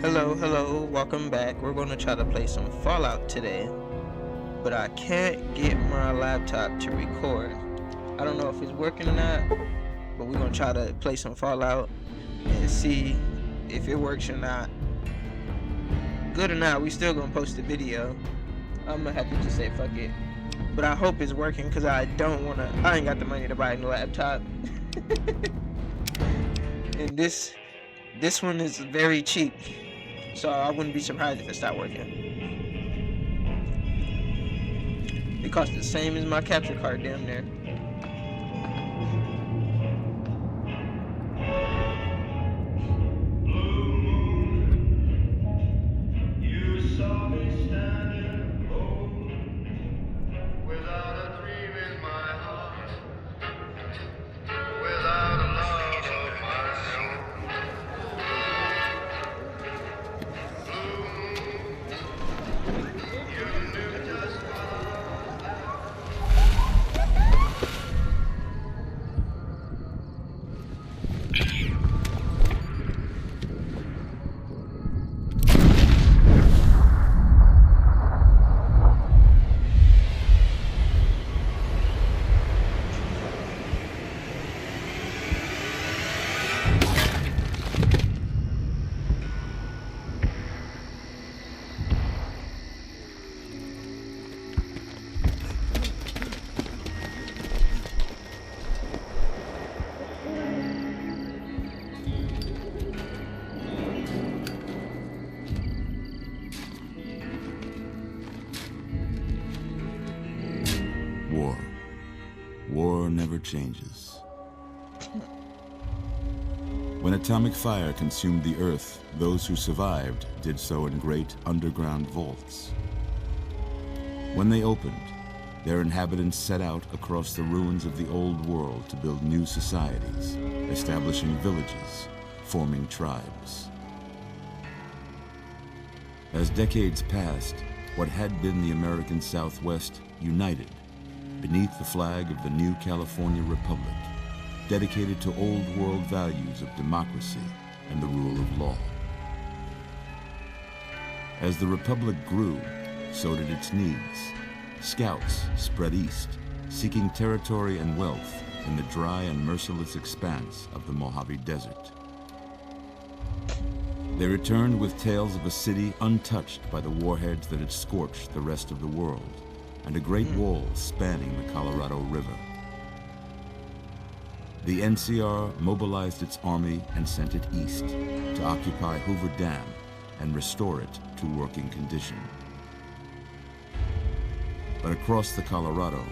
Hello, welcome back. We're going to try to play some Fallout today, but I can't get my laptop to record. I don't know if it's working or not, but we're going to try to play some Fallout and see if it works or not. Good or not, we still going to post the video. I'm going to have to just say fuck it. But I hope it's working because I ain't got the money to buy a new laptop. And this one is very cheap. So I wouldn't be surprised if it stopped working. It costs the same as my capture card damn near. War never changes. When atomic fire consumed the Earth, those who survived did so in great underground vaults. When they opened, their inhabitants set out across the ruins of the old world to build new societies, establishing villages, forming tribes. As decades passed, what had been the American Southwest united beneath the flag of the new California Republic, dedicated to old world values of democracy and the rule of law. As the Republic grew, so did its needs. Scouts spread east, seeking territory and wealth in the dry and merciless expanse of the Mojave Desert. They returned with tales of a city untouched by the warheads that had scorched the rest of the world, and a great wall spanning the Colorado River. The NCR mobilized its army and sent it east to occupy Hoover Dam and restore it to working condition. But across the Colorado,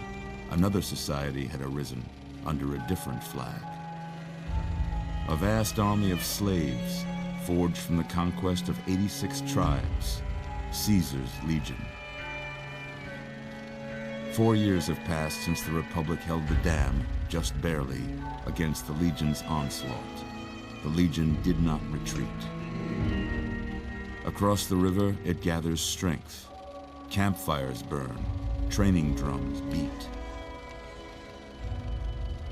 another society had arisen under a different flag. A vast army of slaves forged from the conquest of 86 tribes, Caesar's Legion. 4 years have passed since the Republic held the dam, just barely, against the Legion's onslaught. The Legion did not retreat. Across the river, it gathers strength. Campfires burn, training drums beat.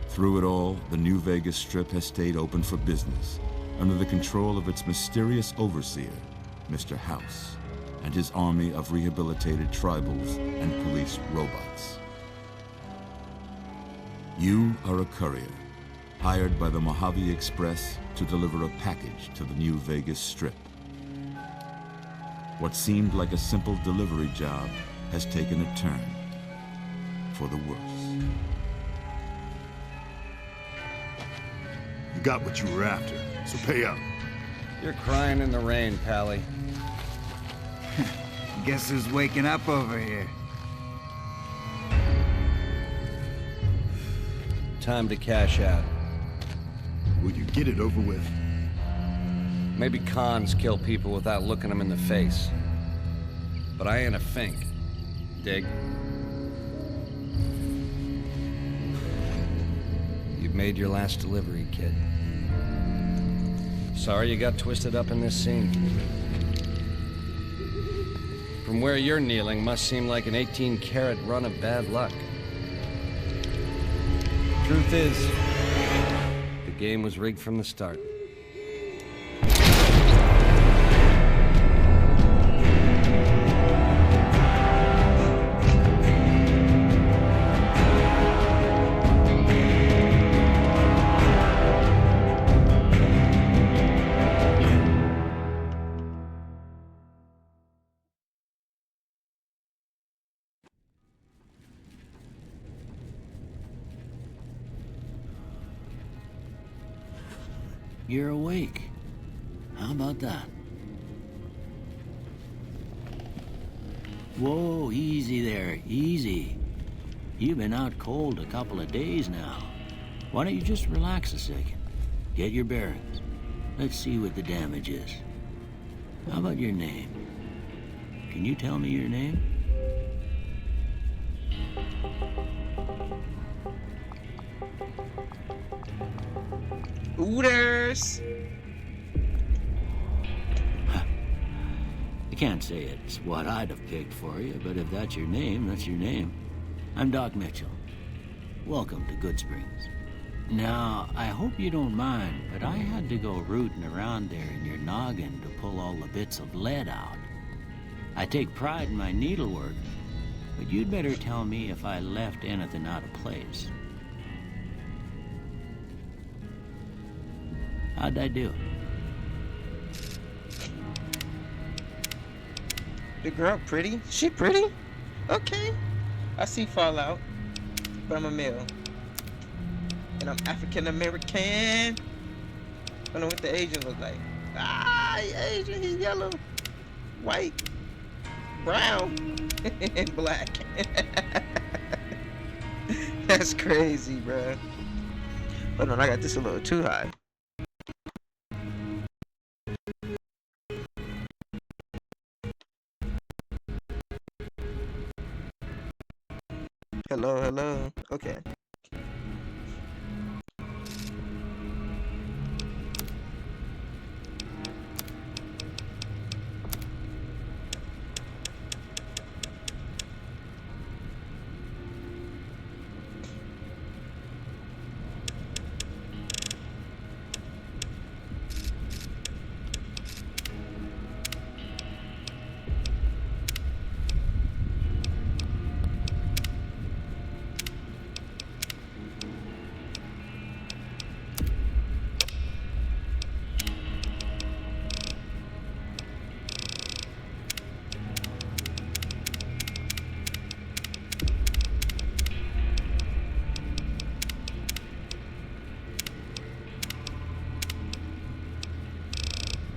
Through it all, the New Vegas Strip has stayed open for business, under the control of its mysterious overseer, Mr. House, and his army of rehabilitated tribals and police robots. You are a courier, hired by the Mojave Express to deliver a package to the New Vegas Strip. What seemed like a simple delivery job has taken a turn for the worse. You got what you were after, so pay up. You're crying in the rain, Pally. Guess who's waking up over here? Time to cash out. Will you get it over with? Maybe cons kill people without looking them in the face. But I ain't a fink. Dig? You've made your last delivery, kid. Sorry you got twisted up in this scene. From where you're kneeling must seem like an 18-carat run of bad luck. Truth is, the game was rigged from the start. you're awake. How about that? Whoa, easy there, easy. You've been out cold a couple of days now. Why don't you just relax a second? Get your bearings. Let's see what the damage is. How about your name? Can you tell me your name? Ooters! I can't say it's what I'd have picked for you, but if that's your name, that's your name. I'm Doc Mitchell. Welcome to Goodsprings. Now, I hope you don't mind, but I had to go rooting around there in your noggin to pull all the bits of lead out. I take pride in my needlework, but you'd better tell me if I left anything out of place. How'd I do? The girl pretty? She pretty? Okay. I see Fallout, but I'm a male. And I'm African American. I don't know what the Asian look like. Ah, he Asian, he's yellow, white, brown, and black. That's crazy, bro. Hold on, I got this a little too high. Hello, hello. Okay.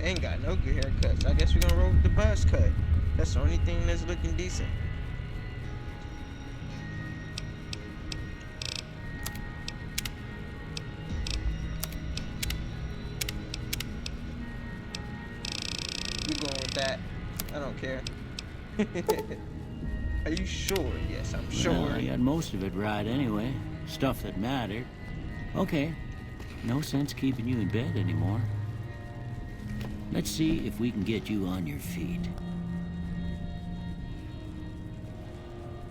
Ain't got no good haircuts. I guess we're gonna roll with the buzz cut. That's the only thing that's looking decent. We're going with that. I don't care. Are you sure? Yes, I'm sure. Well, I got most of it right anyway. Stuff that mattered. Okay. No sense keeping you in bed anymore. Let's see if we can get you on your feet.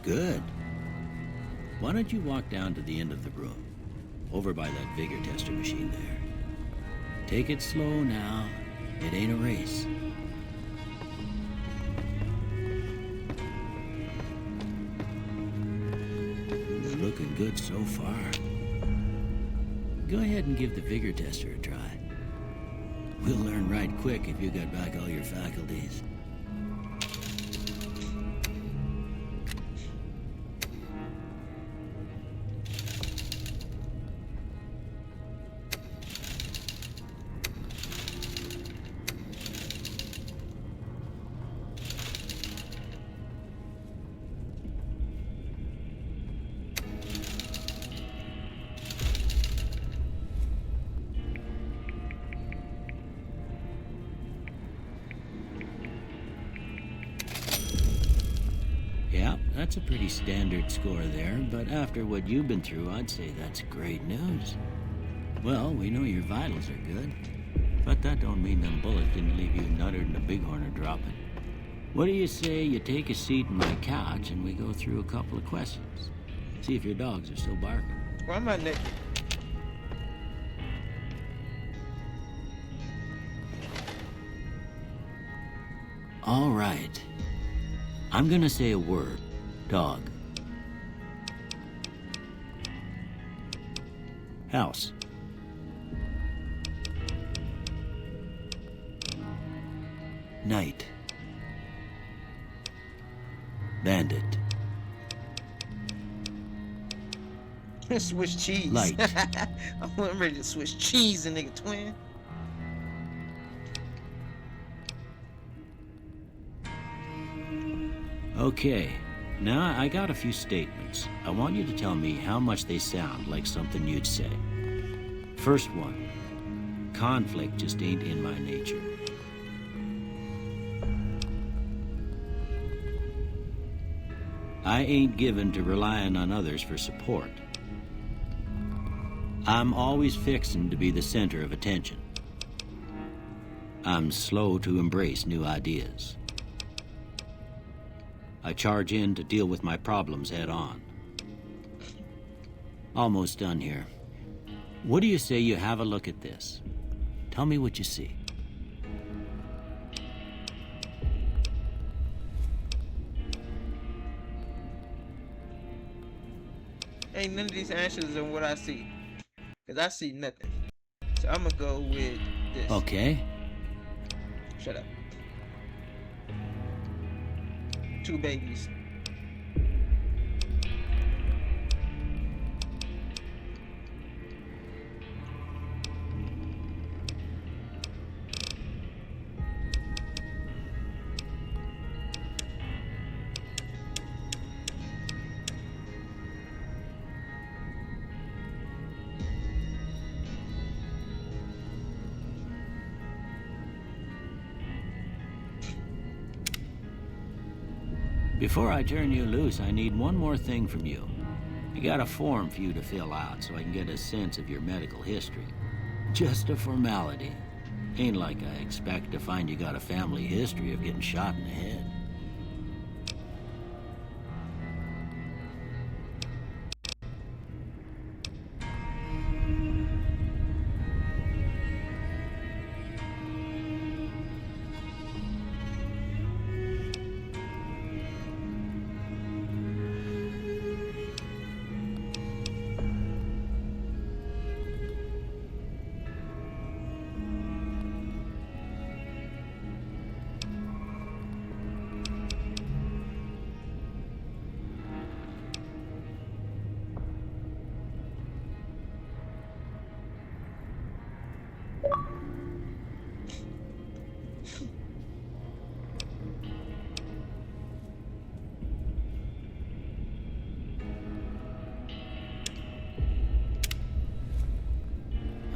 Good. Why don't you walk down to the end of the room, over by that vigor tester machine there. Take it slow now. It ain't a race. It's looking good so far. Go ahead and give the vigor tester a try. We'll learn right quick if you got back all your faculties. Yeah, that's a pretty standard score there, but after what you've been through, I'd say that's great news. Well, we know your vitals are good, but that don't mean them bullets didn't leave you nuttered and a bighorn are dropping. What do you say you take a seat in my couch and we go through a couple of questions? See if your dogs are still barking. Why am I naked? All right. I'm gonna say a word. Dog. House. Night. Bandit. Swiss cheese. Light. I'm ready to Swiss cheese, a nigga twin. Okay, now I got a few statements. I want you to tell me how much they sound like something you'd say. First one, conflict just ain't in my nature. I ain't given to relying on others for support. I'm always fixin' to be the center of attention. I'm slow to embrace new ideas. I charge in to deal with my problems head on. Almost done here. What do you say you have a look at this? Tell me what you see. Ain't none of these answers in what I see. Cause I see nothing. So I'm gonna go with this. Okay. Shut up. 2 babies. Before I turn you loose, I need one more thing from you. I got a form for you to fill out so I can get a sense of your medical history. Just a formality. Ain't like I expect to find you got a family history of getting shot in the head.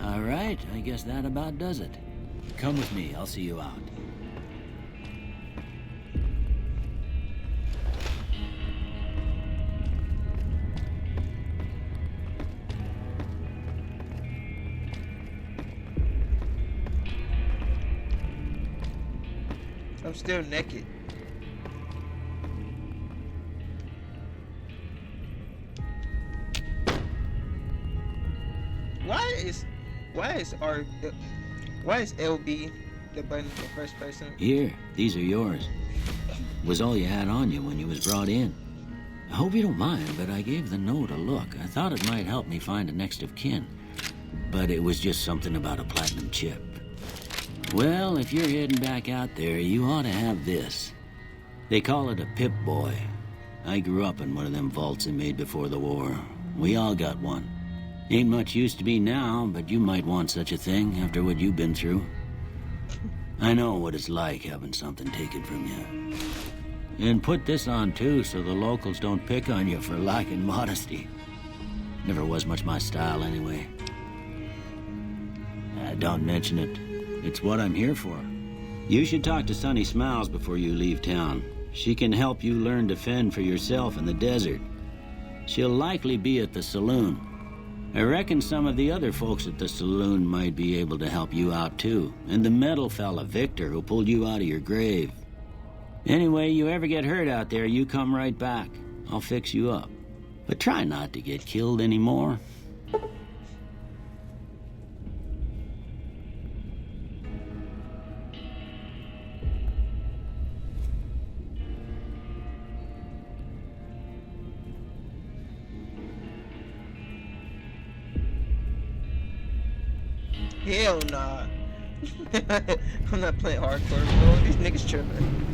All right, I guess that about does it. Come with me, I'll see you out. I'm still naked. Why is LB the button for first person? Here, these are yours. Was all you had on you when you was brought in. I hope you don't mind, but I gave the note a look. I thought it might help me find a next of kin. But it was just something about a platinum chip. Well, if you're heading back out there, you ought to have this. They call it a Pip-Boy. I grew up in one of them vaults they made before the war. We all got one. Ain't much use to be now, but you might want such a thing after what you've been through. I know what it's like having something taken from you. And put this on too, so the locals don't pick on you for lacking modesty. Never was much my style anyway. Don't mention it. It's what I'm here for. You should talk to Sunny Smiles before you leave town. She can help you learn to fend for yourself in the desert. She'll likely be at the saloon. I reckon some of the other folks at the saloon might be able to help you out too. And the metal fella, Victor, who pulled you out of your grave. Anyway, you ever get hurt out there, you come right back. I'll fix you up. But try not to get killed anymore. Hell nah. I'm not playing hardcore, bro. These niggas tripping.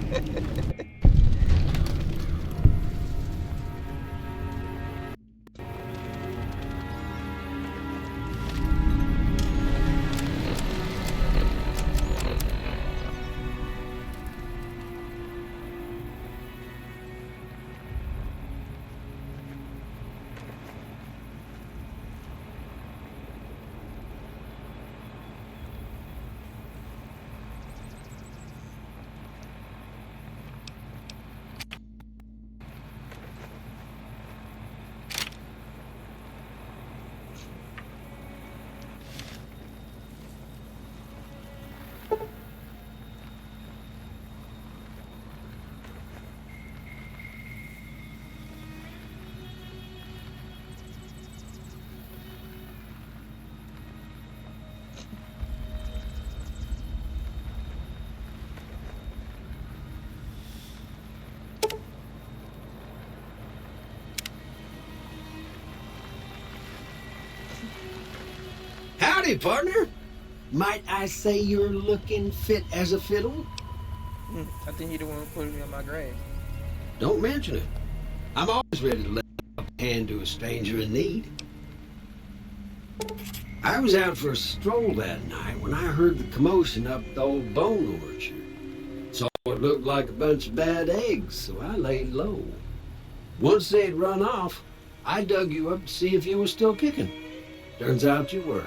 Howdy, partner. Might I say you're looking fit as a fiddle? I think you're the one who put me on my grave. Don't mention it. I'm always ready to lend a hand to a stranger in need. I was out for a stroll that night when I heard the commotion up the old bone orchard. Saw what looked like a bunch of bad eggs, so I laid low. Once they'd run off, I dug you up to see if you were still kicking. Turns out you were,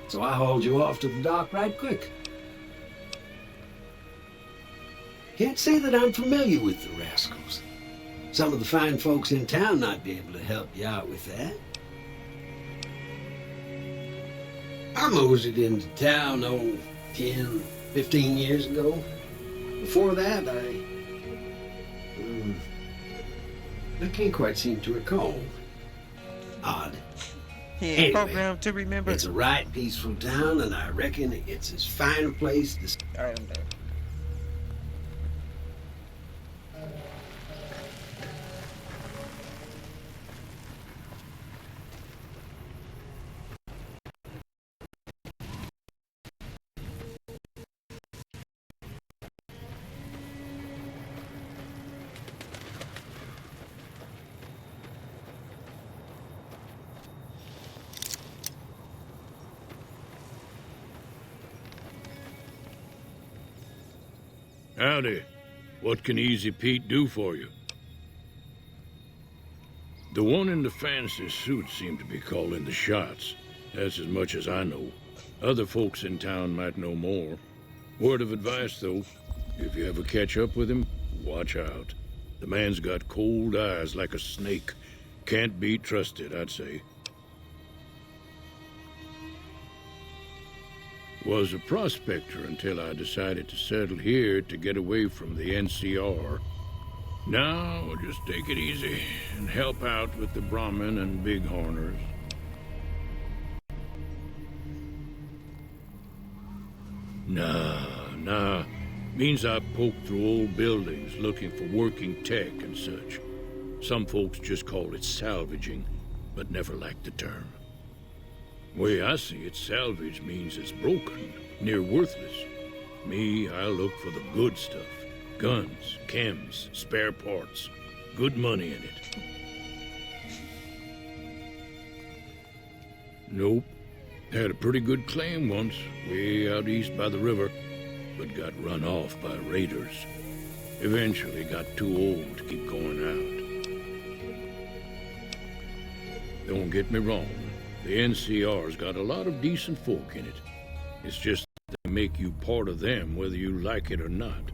so I hauled you off to the dock right quick. Can't say that I'm familiar with the rascals. Some of the fine folks in town might be able to help you out with that. I moseyed into town, 10, 15 years ago. Before that, I can't quite seem to recall. Odd. He ain't Anyway, programmed to remember. It's a right peaceful town, and I reckon it's as fine a place to... Alright, I'm back. Howdy. What can Easy Pete do for you? The one in the fancy suit seemed to be calling the shots. That's as much as I know. Other folks in town might know more. Word of advice, though, if you ever catch up with him, watch out. The man's got cold eyes like a snake. Can't be trusted, I'd say. Was a prospector until I decided to settle here to get away from the NCR. Now, I'll just take it easy and help out with the Brahmin and Bighorners. Nah. Means I poke through old buildings looking for working tech and such. Some folks just call it salvaging, but never liked the term. Way I see it, salvage means it's broken, near worthless. Me, I look for the good stuff. Guns, chems, spare parts. Good money in it. Nope. Had a pretty good claim once, way out east by the river, but got run off by raiders. Eventually got too old to keep going out. Don't get me wrong. The NCR's got a lot of decent folk in it. It's just they make you part of them whether you like it or not.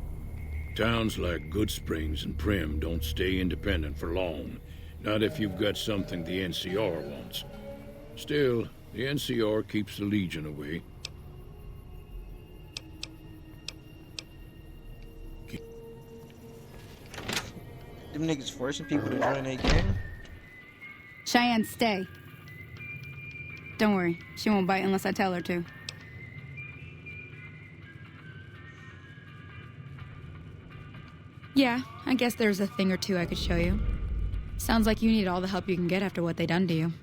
Towns like Goodsprings and Primm don't stay independent for long. Not if you've got something the NCR wants. Still, the NCR keeps the Legion away. Them niggas forcing people to join their gang? Cheyenne, stay. Don't worry, she won't bite unless I tell her to. Yeah, I guess there's a thing or two I could show you. Sounds like you need all the help you can get after what they done to you.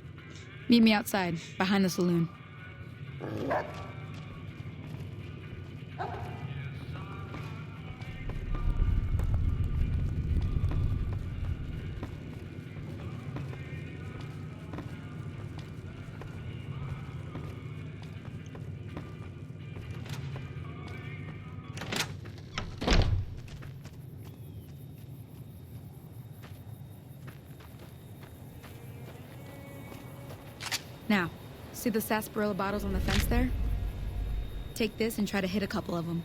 Meet me outside, behind the saloon. Now, see the sarsaparilla bottles on the fence there? Take this and try to hit a couple of them.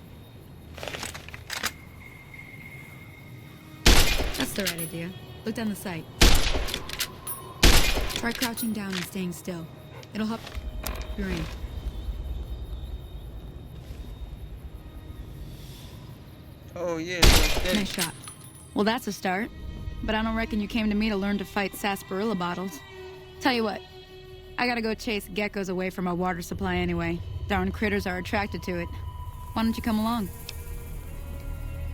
That's the right idea. Look down the sight. Try crouching down and staying still. It'll help your aim. Oh yeah, it's like Nice shot. Well, that's a start. But I don't reckon you came to me to learn to fight sarsaparilla bottles. Tell you what, I gotta go chase geckos away from our water supply anyway. Darn critters are attracted to it. Why don't you come along?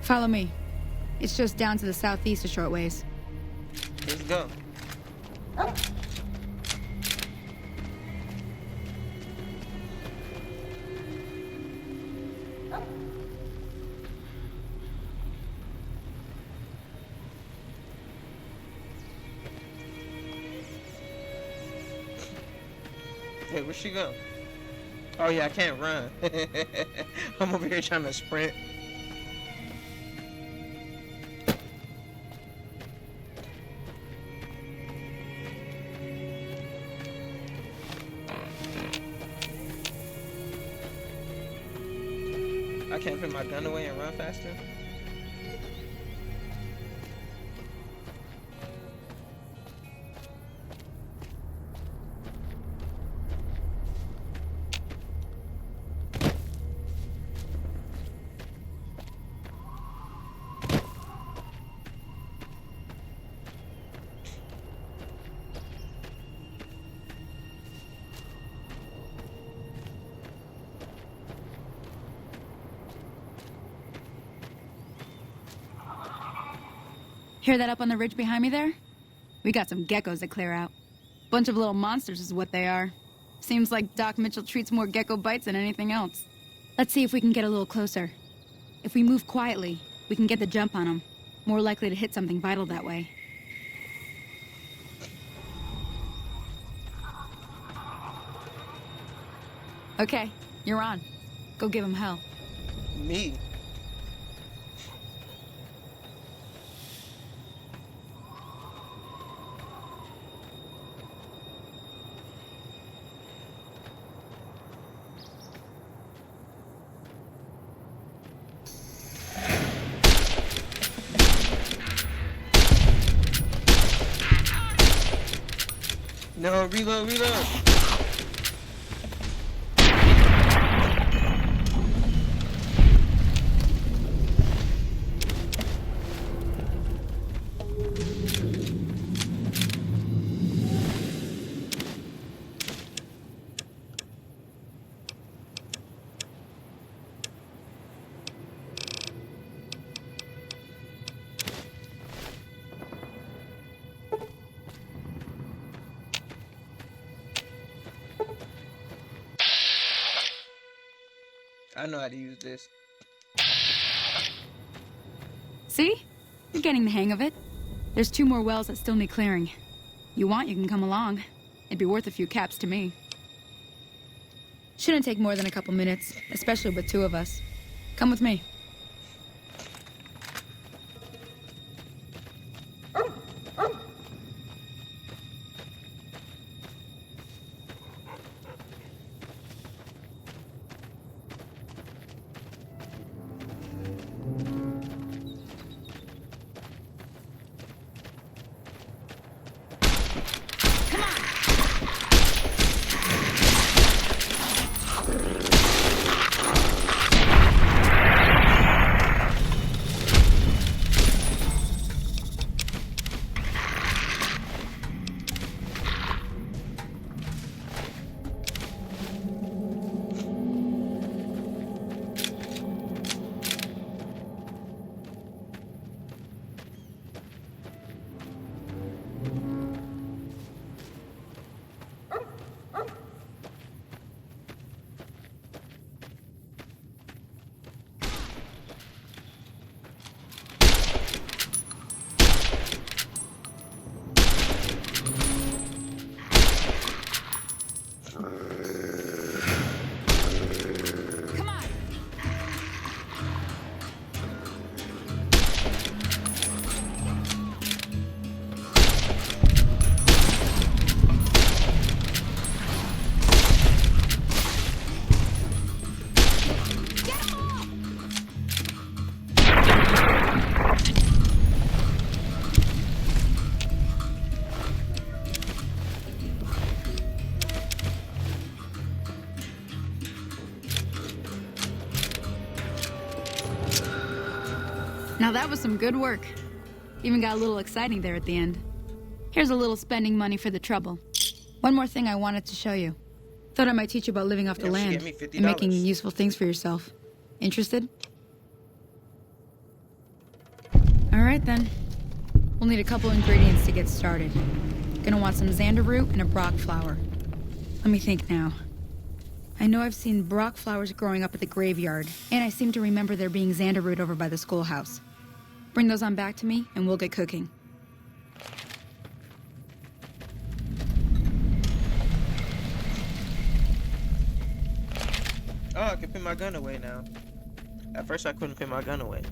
Follow me. It's just down to the southeast a short ways. Let's go. Wait, where'd she go? Oh yeah, I can't run. I'm over here trying to sprint. I can't put my gun away and run faster. Hear that up on the ridge behind me there? We got some geckos to clear out. Bunch of little monsters is what they are. Seems like Doc Mitchell treats more gecko bites than anything else. Let's see if we can get a little closer. If we move quietly, we can get the jump on them. More likely to hit something vital that way. Okay, you're on. Go give him hell. Me? No, reload, reload. I know how to use this. See? You're getting the hang of it. There's 2 more wells that still need clearing. You want, you can come along. It'd be worth a few caps to me. Shouldn't take more than a couple minutes, especially with 2 of us. Come with me. Now that was some good work. Even got a little exciting there at the end. Here's a little spending money for the trouble. One more thing I wanted to show you. Thought I might teach you about living off the land and making useful things for yourself. Interested? All right then. We'll need a couple ingredients to get started. Gonna want some xander root and a brock flower. Let me think now. I know I've seen brock flowers growing up at the graveyard, and I seem to remember there being xander root over by the schoolhouse. Bring those on back to me, and we'll get cooking. Oh, I can put my gun away now. At first I couldn't put my gun away.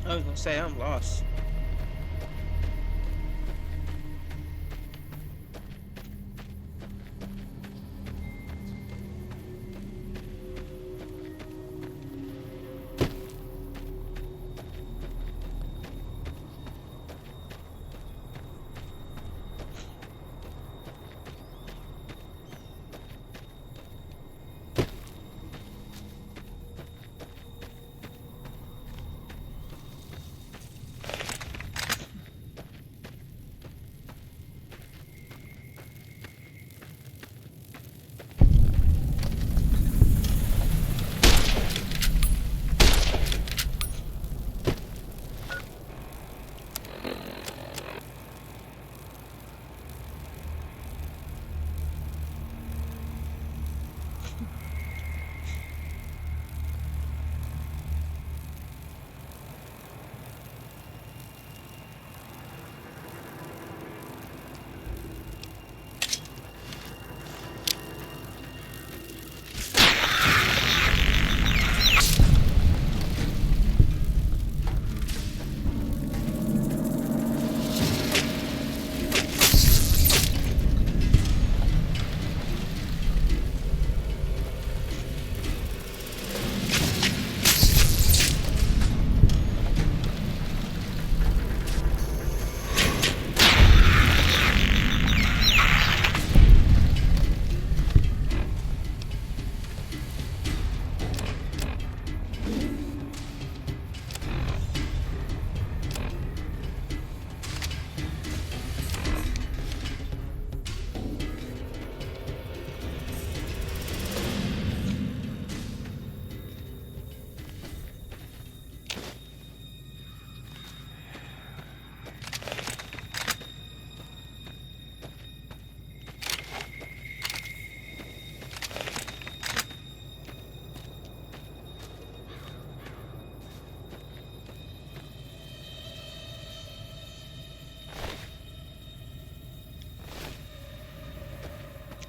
I was gonna say I'm lost.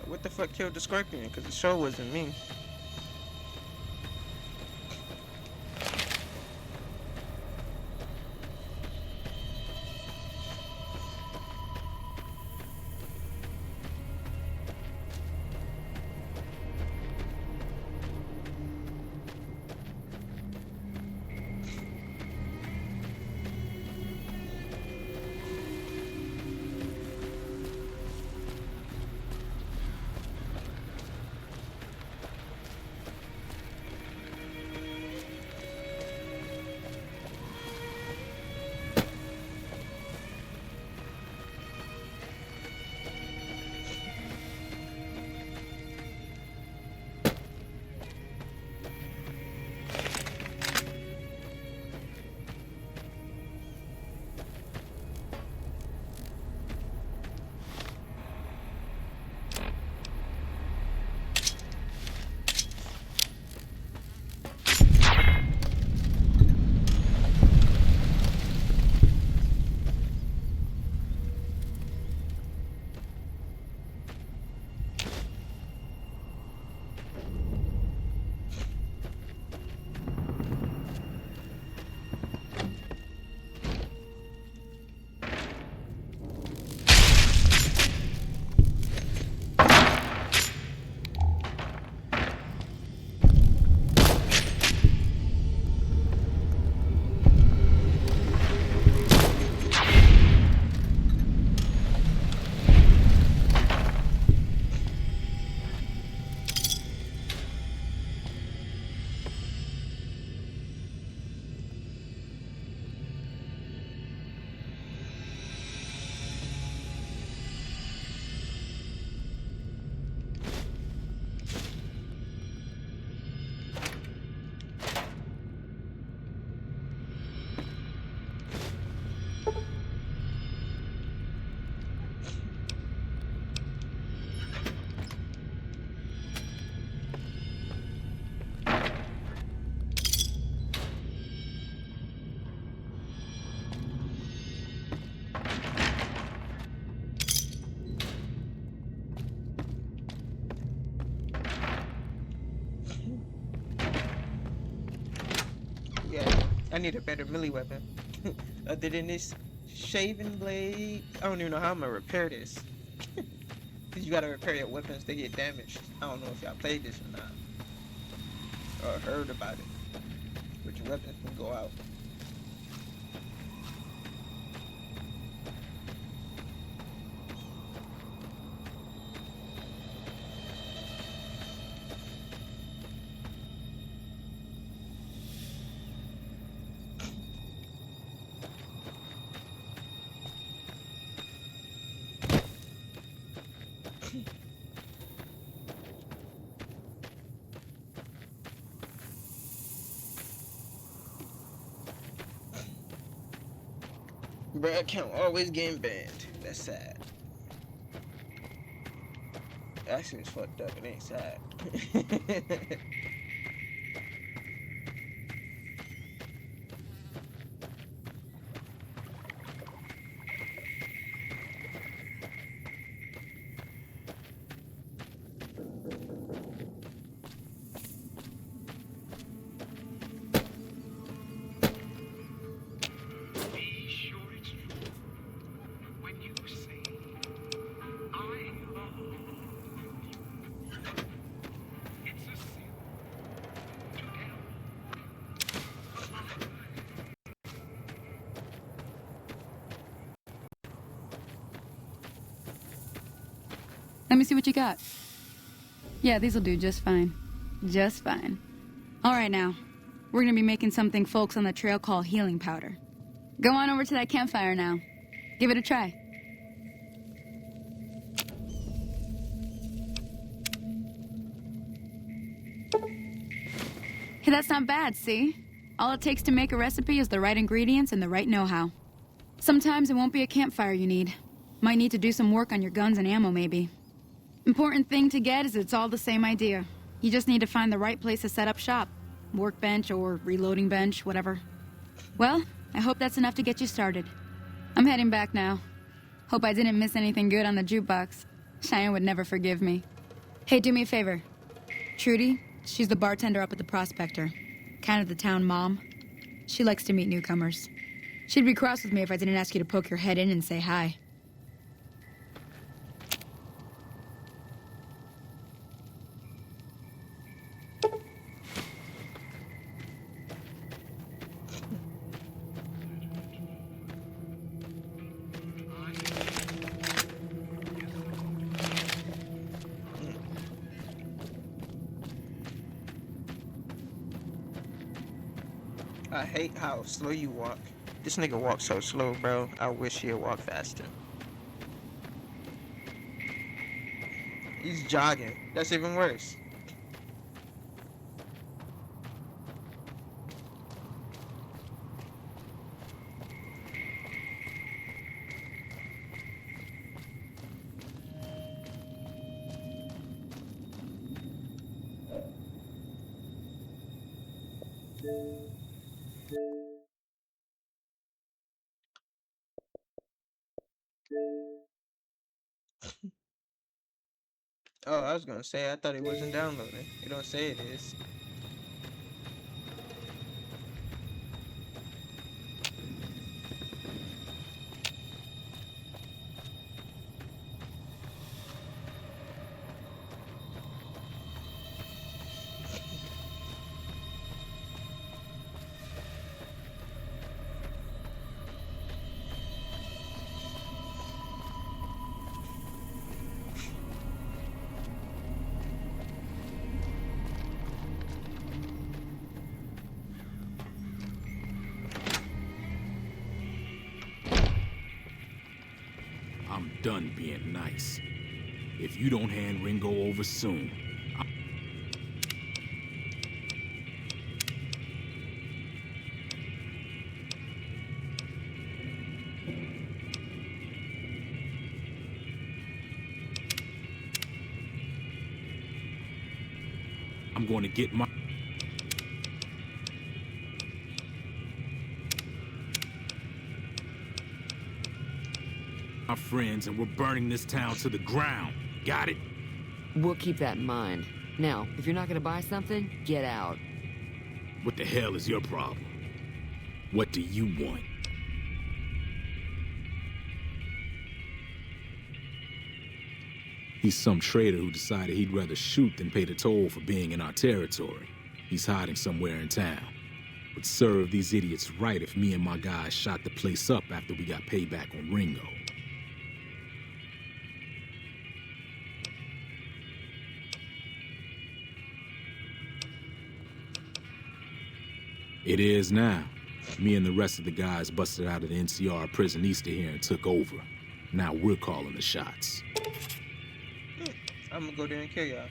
What the fuck killed the scorpion? Because it sure wasn't me. I need a better melee weapon. Other than this shaving blade, I don't even know how I'm gonna repair this. Cause you gotta repair your weapons, they get damaged. I don't know if y'all played this or not, or heard about it. But your weapons can go out. Bruh, account always getting banned. That's sad. Actually, it's fucked up. It ain't sad. Let me see what you got. Yeah, these'll do just fine. Just fine. All right, now. We're gonna be making something folks on the trail call healing powder. Go on over to that campfire now. Give it a try. Hey, that's not bad, see? All it takes to make a recipe is the right ingredients and the right know-how. Sometimes it won't be a campfire you need. Might need to do some work on your guns and ammo, maybe. Important thing to get is it's all the same idea. You just need to find the right place to set up shop. Workbench or reloading bench, whatever. Well, I hope that's enough to get you started. I'm heading back now. Hope I didn't miss anything good on the jukebox. Cheyenne would never forgive me. Hey, do me a favor. Trudy, she's the bartender up at the Prospector. Kind of the town mom. She likes to meet newcomers. She'd be cross with me if I didn't ask you to poke your head in and say hi. I hate how slow you walk. This nigga walks so slow, bro. I wish he'd walk faster. He's jogging. That's even worse. Oh, I was gonna say, I thought it wasn't downloading. It don't say it is. I'm done being nice. If you don't hand Ringo over soon, I'm going to get my friends, and we're burning this town to the ground. Got it? We'll keep that in mind. Now, if you're not gonna buy something, get out. What the hell is your problem? What do you want? He's some traitor who decided he'd rather shoot than pay the toll for being in our territory. He's hiding somewhere in town. Would serve these idiots right if me and my guys shot the place up after we got payback on Ringo. It is now. Me and the rest of the guys busted out of the NCR prison east of here and took over. Now we're calling the shots. I'm gonna go there and kill y'all.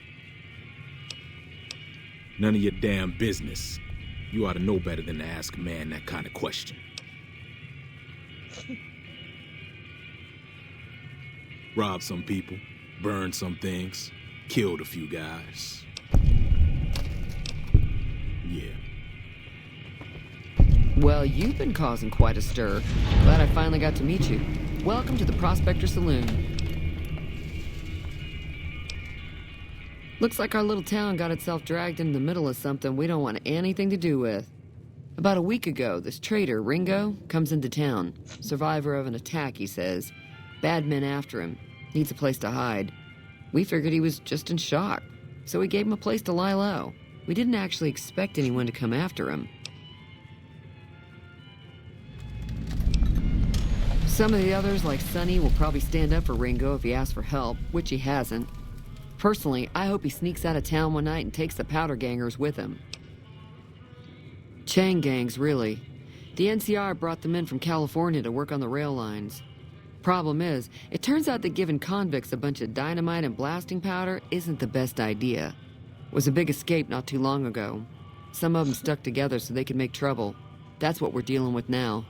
None of your damn business. You ought to know better than to ask a man that kind of question. Robbed some people, burned some things, killed a few guys. Yeah. Well, you've been causing quite a stir. Glad I finally got to meet you. Welcome to the Prospector Saloon. Looks like our little town got itself dragged into the middle of something we don't want anything to do with. About a week ago, this traitor, Ringo, comes into town. Survivor of an attack, he says. Bad men after him. Needs a place to hide. We figured he was just in shock, so we gave him a place to lie low. We didn't actually expect anyone to come after him. Some of the others, like Sonny, will probably stand up for Ringo if he asks for help, which he hasn't. Personally, I hope he sneaks out of town one night and takes the powder gangers with him. Chain gangs, really. The NCR brought them in from California to work on the rail lines. Problem is, it turns out that giving convicts a bunch of dynamite and blasting powder isn't the best idea. It was a big escape not too long ago. Some of them stuck together so they could make trouble. That's what we're dealing with now.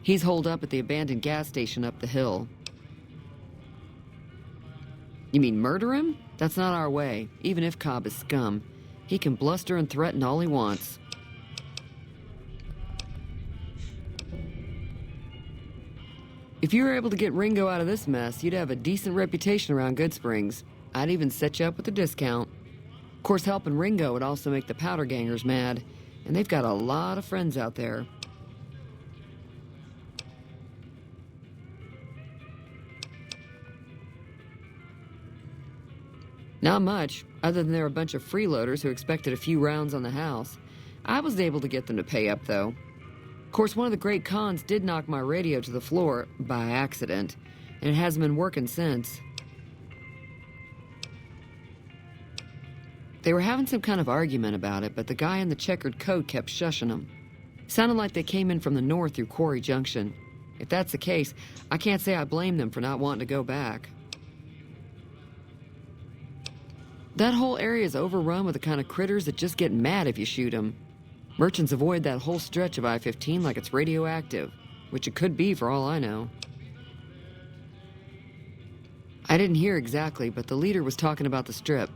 He's holed up at the abandoned gas station up the hill. You mean murder him? That's not our way, even if Cobb is scum. He can bluster and threaten all he wants. If you were able to get Ringo out of this mess, you'd have a decent reputation around Goodsprings. I'd even set you up with a discount. Of course, helping Ringo would also make the powder gangers mad, and they've got a lot of friends out there. Not much, other than they're a bunch of freeloaders who expected a few rounds on the house. I was able to get them to pay up, though. Of course, one of the great cons did knock my radio to the floor, by accident, and it hasn't been working since. They were having some kind of argument about it, but the guy in the checkered coat kept shushing them. Sounded like they came in from the north through Quarry Junction. If that's the case, I can't say I blame them for not wanting to go back. That whole area is overrun with the kind of critters that just get mad if you shoot them. Merchants avoid that whole stretch of I-15 like it's radioactive, which it could be for all I know. I didn't hear exactly, but the leader was talking about the strip.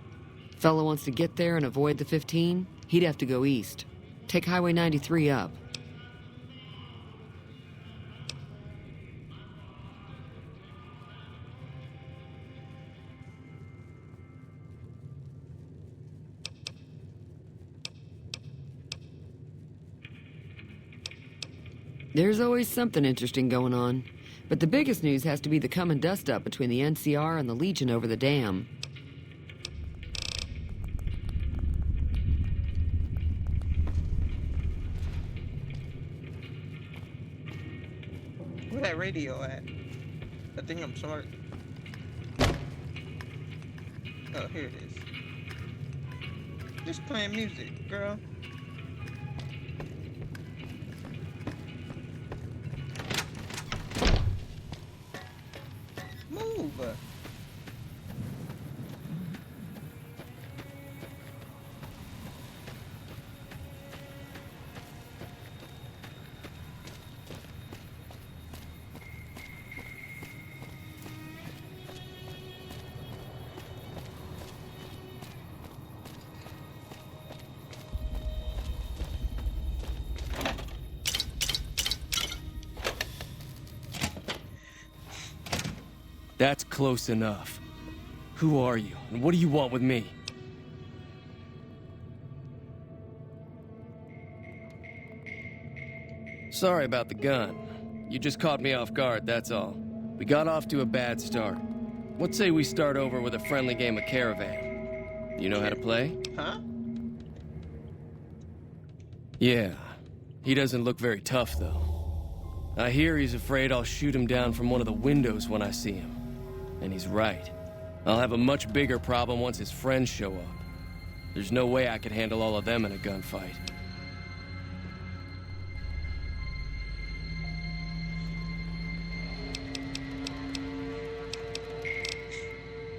Fellow wants to get there and avoid the 15, he'd have to go east. Take Highway 93 up. There's always something interesting going on. But the biggest news has to be the come and dust up between the NCR and the Legion over the dam. Where that radio at? I think I'm smart. Oh, here it is. Just playing music, girl. Move. That's close enough. Who are you, and what do you want with me? Sorry about the gun. You just caught me off guard, that's all. We got off to a bad start. What say we start over with a friendly game of Caravan? You know how to play? Huh? Yeah. He doesn't look very tough, though. I hear he's afraid I'll shoot him down from one of the windows when I see him. And he's right. I'll have a much bigger problem once his friends show up. There's no way I could handle all of them in a gunfight.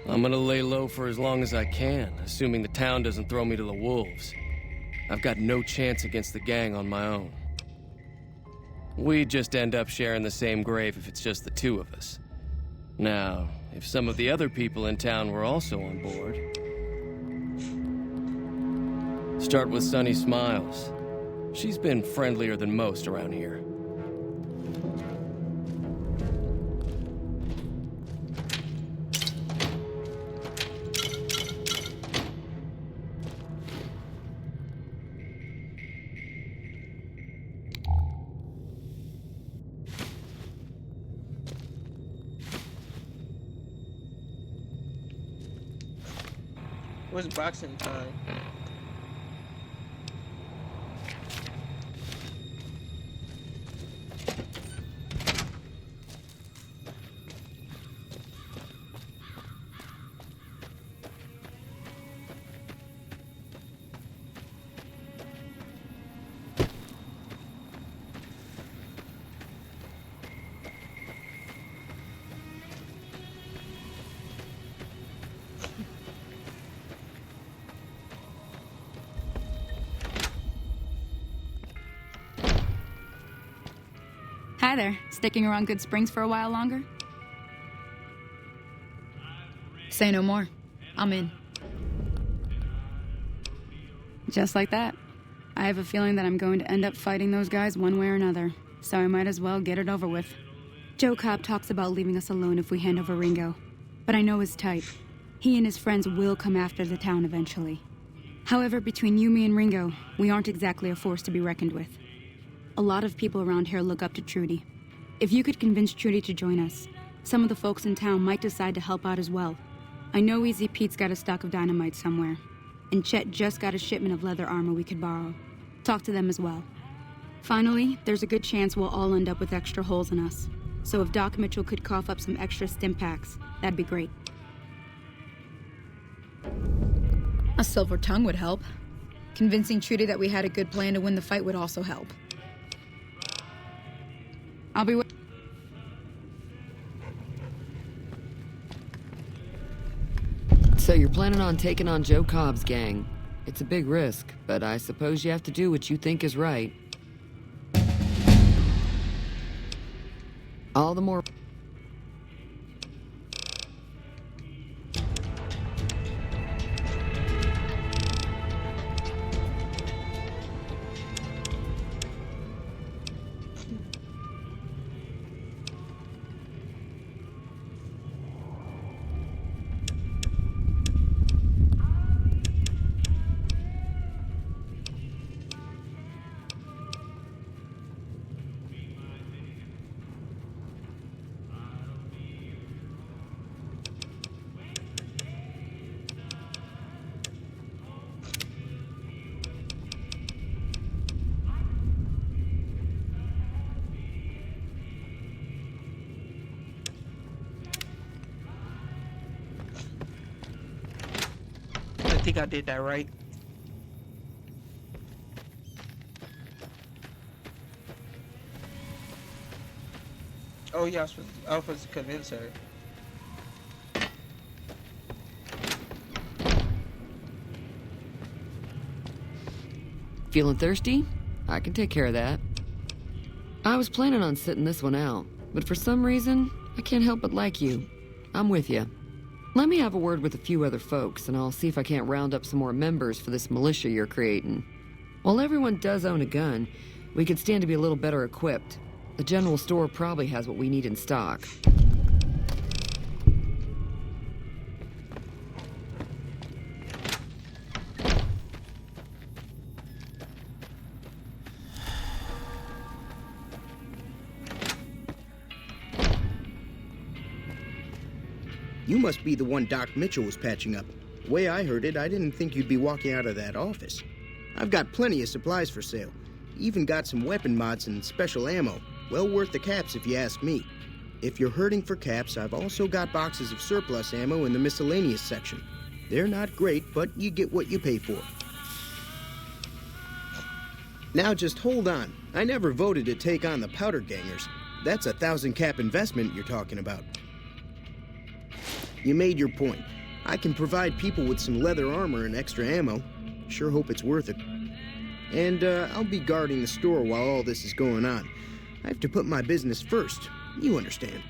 I'm gonna lay low for as long as I can, assuming the town doesn't throw me to the wolves. I've got no chance against the gang on my own. We'd just end up sharing the same grave if it's just the two of us. Now, if some of the other people in town were also on board... Start with Sunny Smiles. She's been friendlier than most around here. Where's boxing time? Hi there. Sticking around Good Springs for a while longer? Say no more. I'm in. Just like that. I have a feeling that I'm going to end up fighting those guys one way or another, so I might as well get it over with. Joe Cobb talks about leaving us alone if we hand over Ringo, but I know his type. He and his friends will come after the town eventually. However, between you, me, and Ringo, we aren't exactly a force to be reckoned with. A lot of people around here look up to Trudy. If you could convince Trudy to join us, some of the folks in town might decide to help out as well. I know Easy Pete's got a stock of dynamite somewhere, and Chet just got a shipment of leather armor we could borrow. Talk to them as well. Finally, there's a good chance we'll all end up with extra holes in us. So if Doc Mitchell could cough up some extra stim packs, that'd be great. A silver tongue would help. Convincing Trudy that we had a good plan to win the fight would also help. I'll be So you're planning on taking on Joe Cobb's gang. It's a big risk, but I suppose you have to do what you think is right. All the more... I think I did that right. Oh yeah, I was supposed to convince her. Feeling thirsty? I can take care of that. I was planning on sitting this one out, but for some reason, I can't help but like you. I'm with you. Let me have a word with a few other folks, and I'll see if I can't round up some more members for this militia you're creating. While everyone does own a gun, we could stand to be a little better equipped. The general store probably has what we need in stock. You must be the one Doc Mitchell was patching up. The way I heard it, I didn't think you'd be walking out of that office. I've got plenty of supplies for sale. Even got some weapon mods and special ammo. Well worth the caps if you ask me. If you're hurting for caps, I've also got boxes of surplus ammo in the miscellaneous section. They're not great, but you get what you pay for. Now just hold on. I never voted to take on the powder gangers. That's a 1,000 cap investment you're talking about. You made your point. I can provide people with some leather armor and extra ammo. Sure hope it's worth it. And I'll be guarding the store while all this is going on. I have to put my business first. You understand.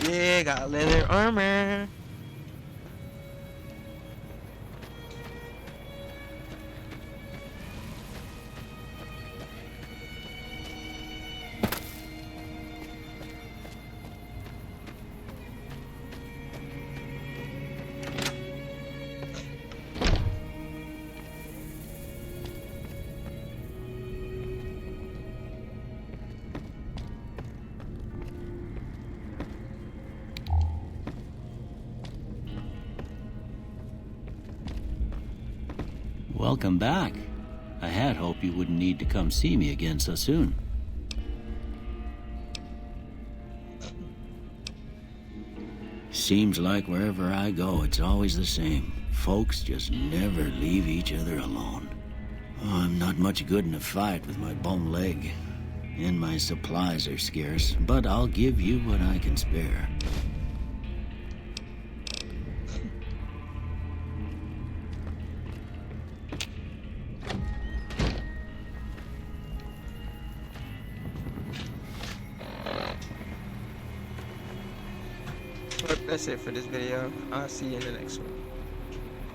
Yeah, got leather armor. Welcome back. I had hoped you wouldn't need to come see me again so soon. Seems like wherever I go, it's always the same. Folks just never leave each other alone. Oh, I'm not much good in a fight with my bum leg. And my supplies are scarce, but I'll give you what I can spare. That's it for this video. I'll see you in the next one.